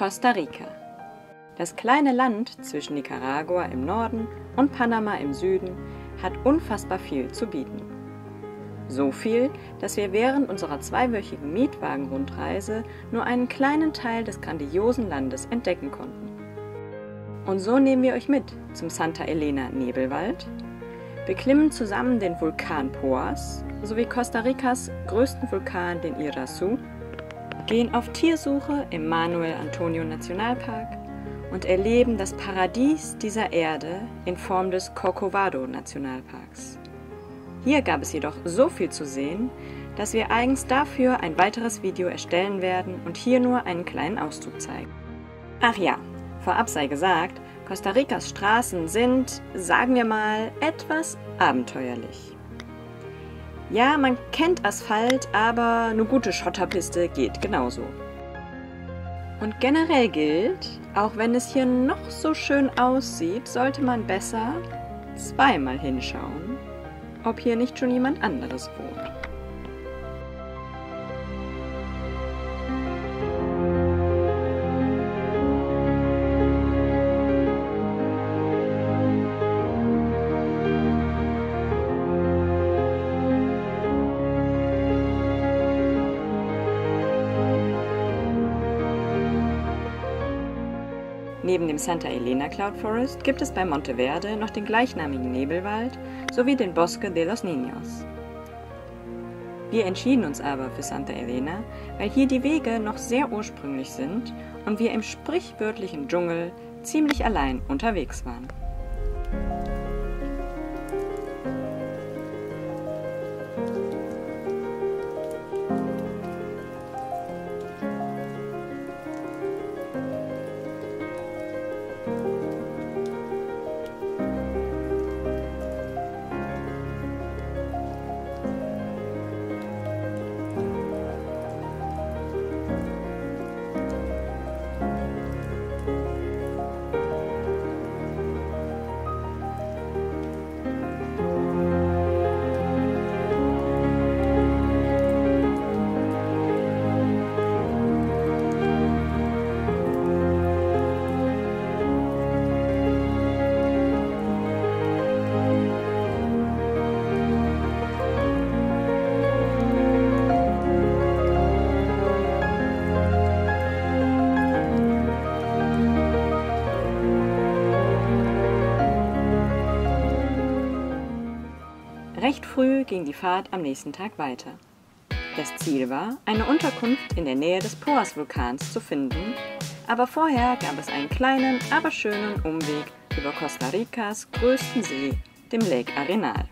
Costa Rica. Das kleine Land zwischen Nicaragua im Norden und Panama im Süden hat unfassbar viel zu bieten. So viel, dass wir während unserer 2-wöchigen Mietwagen-Rundreise nur einen kleinen Teil des grandiosen Landes entdecken konnten. Und so nehmen wir euch mit zum Santa Elena Nebelwald, beklimmen zusammen den Vulkan Poás sowie Costa Ricas größten Vulkan, den Iraçu, gehen auf Tiersuche im Manuel Antonio Nationalpark und erleben das Paradies dieser Erde in Form des Corcovado Nationalparks. Hier gab es jedoch so viel zu sehen, dass wir eigens dafür ein weiteres Video erstellen werden und hier nur einen kleinen Auszug zeigen. Ach ja, vorab sei gesagt, Costa Ricas Straßen sind, sagen wir mal, etwas abenteuerlich. Ja, man kennt Asphalt, aber eine gute Schotterpiste geht genauso. Und generell gilt, auch wenn es hier noch so schön aussieht, sollte man besser zweimal hinschauen, ob hier nicht schon jemand anderes wohnt. Neben dem Santa Elena Cloud Forest gibt es bei Monteverde noch den gleichnamigen Nebelwald sowie den Bosque de los Niños. Wir entschieden uns aber für Santa Elena, weil hier die Wege noch sehr ursprünglich sind und wir im sprichwörtlichen Dschungel ziemlich allein unterwegs waren. Recht früh ging die Fahrt am nächsten Tag weiter. Das Ziel war, eine Unterkunft in der Nähe des Poás-Vulkans zu finden, aber vorher gab es einen kleinen, aber schönen Umweg über Costa Ricas größten See, dem Lake Arenal.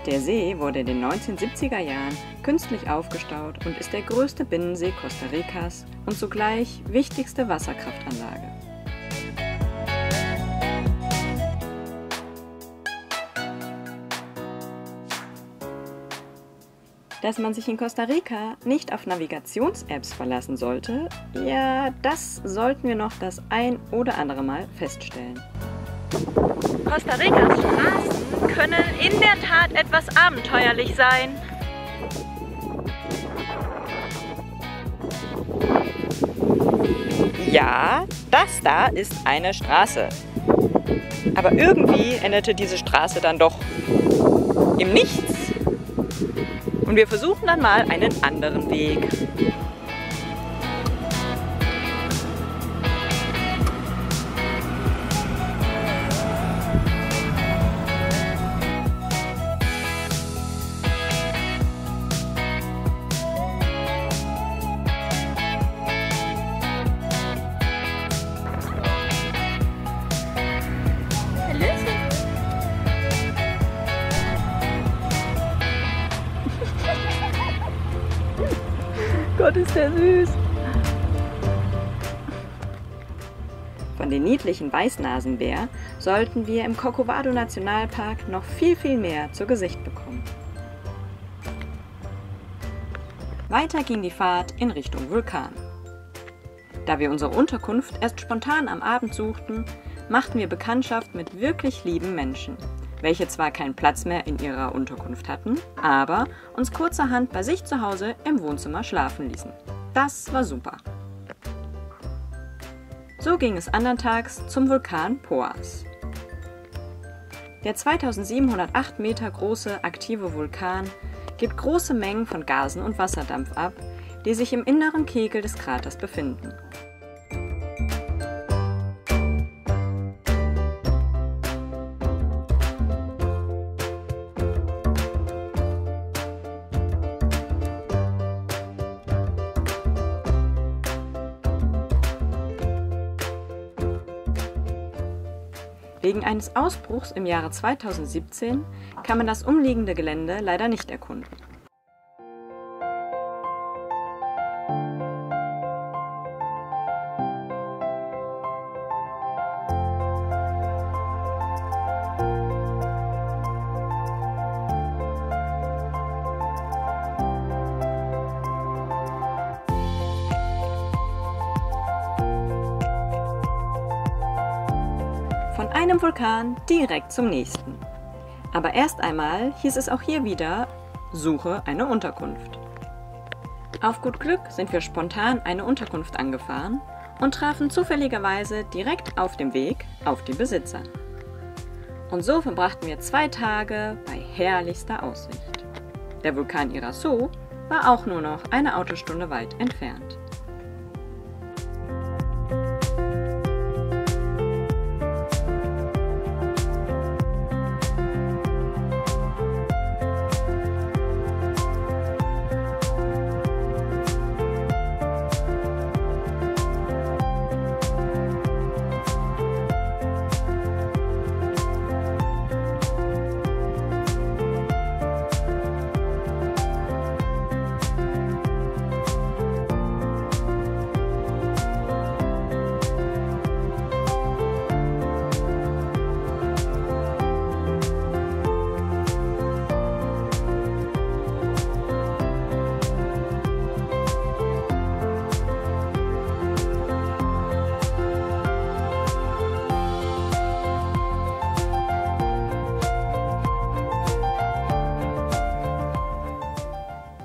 Der See wurde in den 1970er Jahren künstlich aufgestaut und ist der größte Binnensee Costa Ricas und zugleich wichtigste Wasserkraftanlage. Dass man sich in Costa Rica nicht auf Navigations-Apps verlassen sollte, ja, das sollten wir noch das ein oder andere Mal feststellen. Costa Ricas Straßen können in der Tat etwas abenteuerlich sein. Ja, das da ist eine Straße. Aber irgendwie endete diese Straße dann doch im Nichts. Und wir versuchen dann mal einen anderen Weg. Ist der süß. Von den niedlichen Weißnasenbär sollten wir im Corcovado Nationalpark noch viel mehr zu Gesicht bekommen. Weiter ging die Fahrt in Richtung Vulkan. Da wir unsere Unterkunft erst spontan am Abend suchten, machten wir Bekanntschaft mit wirklich lieben Menschen, welche zwar keinen Platz mehr in ihrer Unterkunft hatten, aber uns kurzerhand bei sich zu Hause im Wohnzimmer schlafen ließen. Das war super. So ging es andern Tags zum Vulkan Poás. Der 2708 Meter große aktive Vulkan gibt große Mengen von Gasen und Wasserdampf ab, die sich im inneren Kegel des Kraters befinden. Wegen eines Ausbruchs im Jahre 2017 kann man das umliegende Gelände leider nicht erkunden. Von einem Vulkan direkt zum nächsten. Aber erst einmal hieß es auch hier wieder, suche eine Unterkunft. Auf gut Glück sind wir spontan eine Unterkunft angefahren und trafen zufälligerweise direkt auf dem Weg auf die Besitzer. Und so verbrachten wir 2 Tage bei herrlichster Aussicht. Der Vulkan Iraçu war auch nur noch eine Autostunde weit entfernt.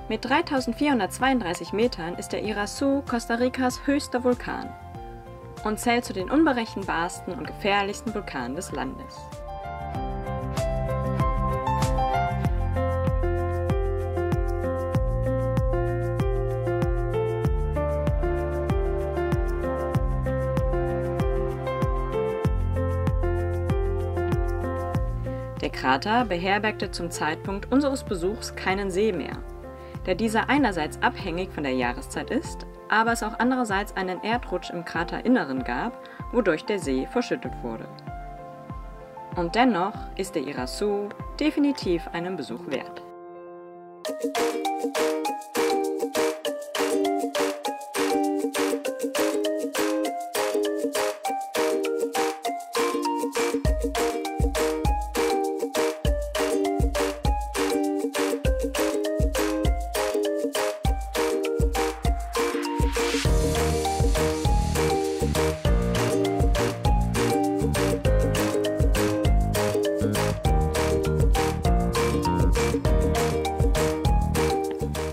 Mit 3432 Metern ist der Iraçu Costa Ricas höchster Vulkan und zählt zu den unberechenbarsten und gefährlichsten Vulkanen des Landes. Der Krater beherbergte zum Zeitpunkt unseres Besuchs keinen See mehr, da dieser einerseits abhängig von der Jahreszeit ist, aber es auch andererseits einen Erdrutsch im Kraterinneren gab, wodurch der See verschüttet wurde. Und dennoch ist der Iraçu definitiv einen Besuch wert.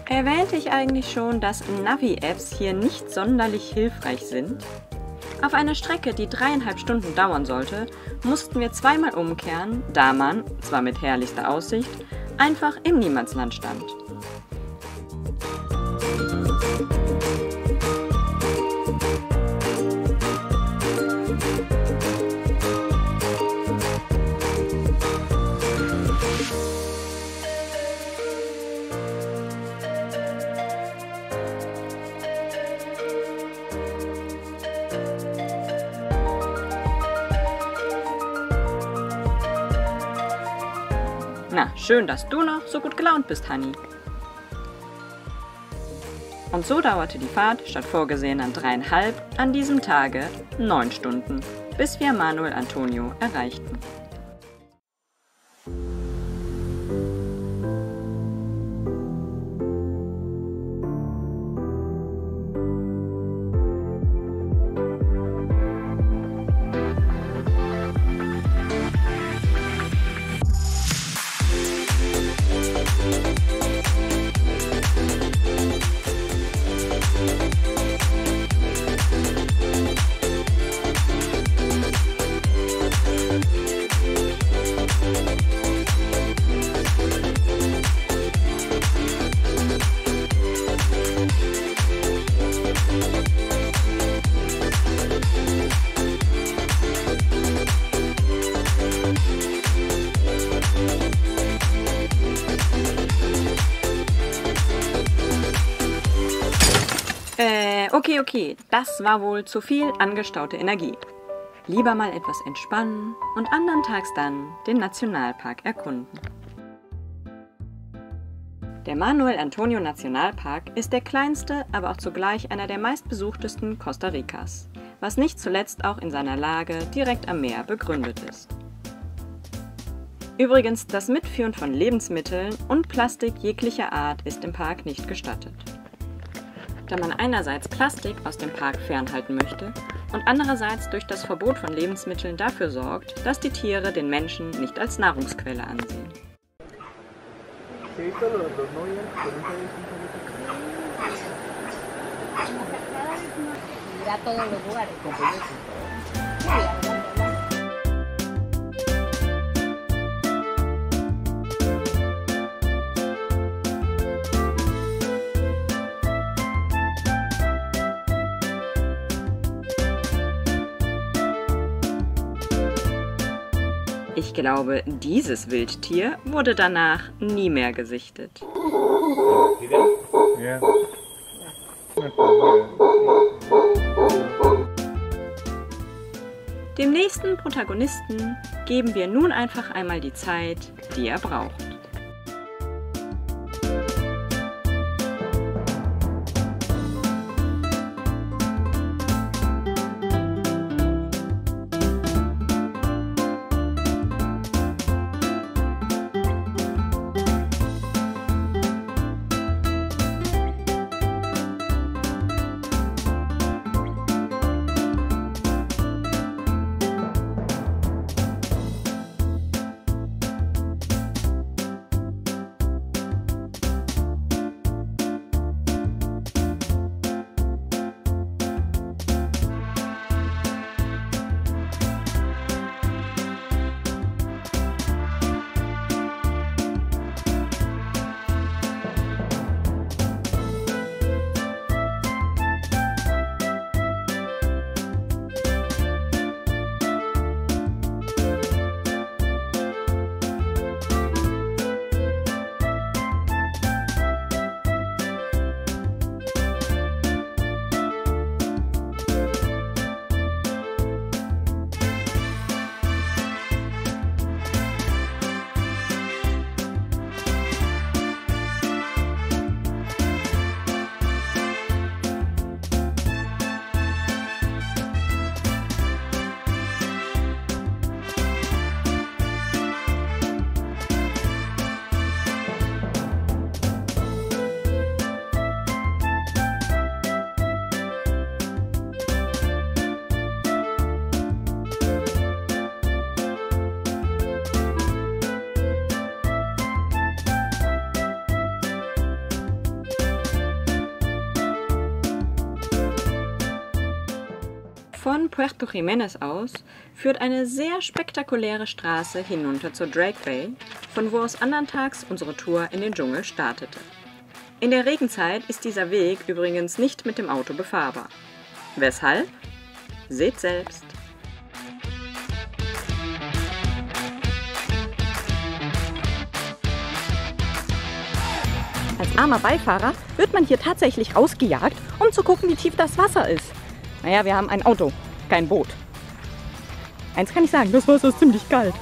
Erwähnte ich eigentlich schon, dass Navi-Apps hier nicht sonderlich hilfreich sind? Auf einer Strecke, die 3,5 Stunden dauern sollte, mussten wir zweimal umkehren, da man, zwar mit herrlichster Aussicht, einfach im Niemandsland stand. Na, schön, dass du noch so gut gelaunt bist, Honey. Und so dauerte die Fahrt statt vorgesehenen 3,5 an diesem Tage 9 Stunden, bis wir Manuel Antonio erreichten. Okay, das war wohl zu viel angestaute Energie. Lieber mal etwas entspannen und anderntags dann den Nationalpark erkunden. Der Manuel Antonio Nationalpark ist der kleinste, aber auch zugleich einer der meistbesuchtesten Costa Ricas, was nicht zuletzt auch in seiner Lage direkt am Meer begründet ist. Übrigens, das Mitführen von Lebensmitteln und Plastik jeglicher Art ist im Park nicht gestattet. Da man einerseits Plastik aus dem Park fernhalten möchte und andererseits durch das Verbot von Lebensmitteln dafür sorgt, dass die Tiere den Menschen nicht als Nahrungsquelle ansehen. Ich glaube, dieses Wildtier wurde danach nie mehr gesichtet. Dem nächsten Protagonisten geben wir nun einfach einmal die Zeit, die er braucht. Von Puerto Jiménez aus führt eine sehr spektakuläre Straße hinunter zur Drake Bay, von wo aus anderntags unsere Tour in den Dschungel startete. In der Regenzeit ist dieser Weg übrigens nicht mit dem Auto befahrbar. Weshalb? Seht selbst. Als armer Beifahrer wird man hier tatsächlich rausgejagt, um zu gucken, wie tief das Wasser ist. Naja, wir haben ein Auto, kein Boot. Eins kann ich sagen, das Wasser ist ziemlich kalt.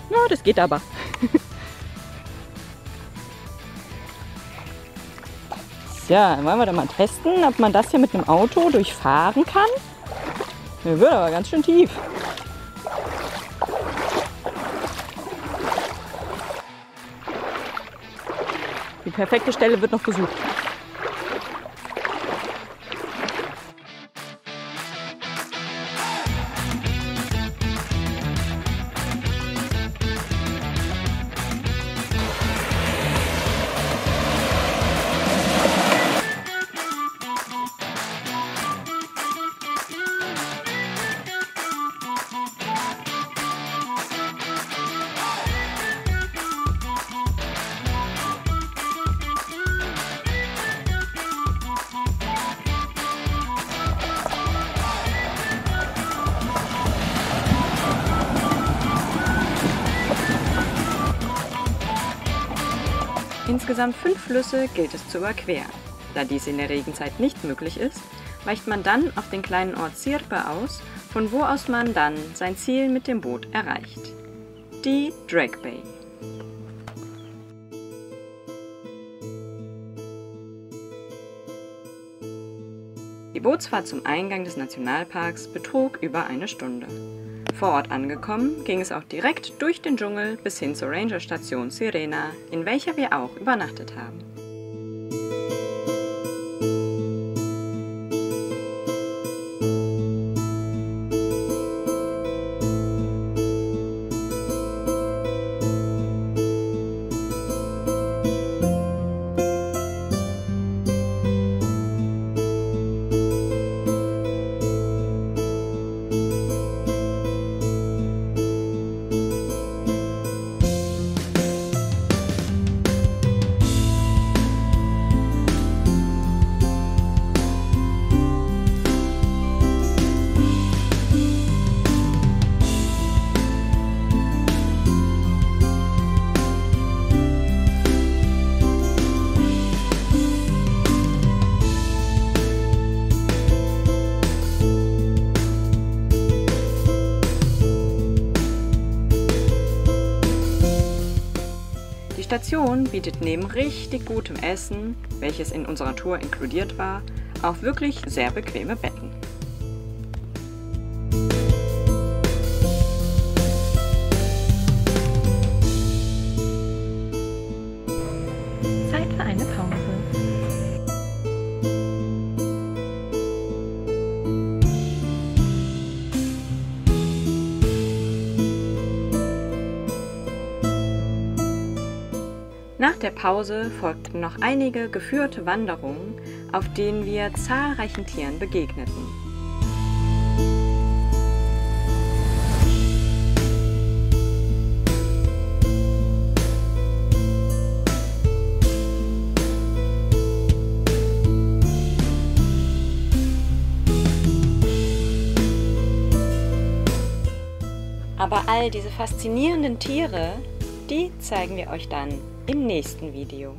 Na, das geht aber. Tja, wollen wir da mal testen, ob man das hier mit dem Auto durchfahren kann? Der wird aber ganz schön tief. Die perfekte Stelle wird noch gesucht. Insgesamt 5 Flüsse gilt es zu überqueren. Da dies in der Regenzeit nicht möglich ist, weicht man dann auf den kleinen Ort Sirpe aus, von wo aus man dann sein Ziel mit dem Boot erreicht. Die Drake Bay. Die Bootsfahrt zum Eingang des Nationalparks betrug über eine Stunde. Vor Ort angekommen, ging es auch direkt durch den Dschungel bis hin zur Rangerstation Sirena, in welcher wir auch übernachtet haben. Die Station bietet neben richtig gutem Essen, welches in unserer Tour inkludiert war, auch wirklich sehr bequeme Betten. Zeit für eine Pause. Nach der Pause folgten noch einige geführte Wanderungen, auf denen wir zahlreichen Tieren begegneten. Aber all diese faszinierenden Tiere, die zeigen wir euch dann im nächsten Video.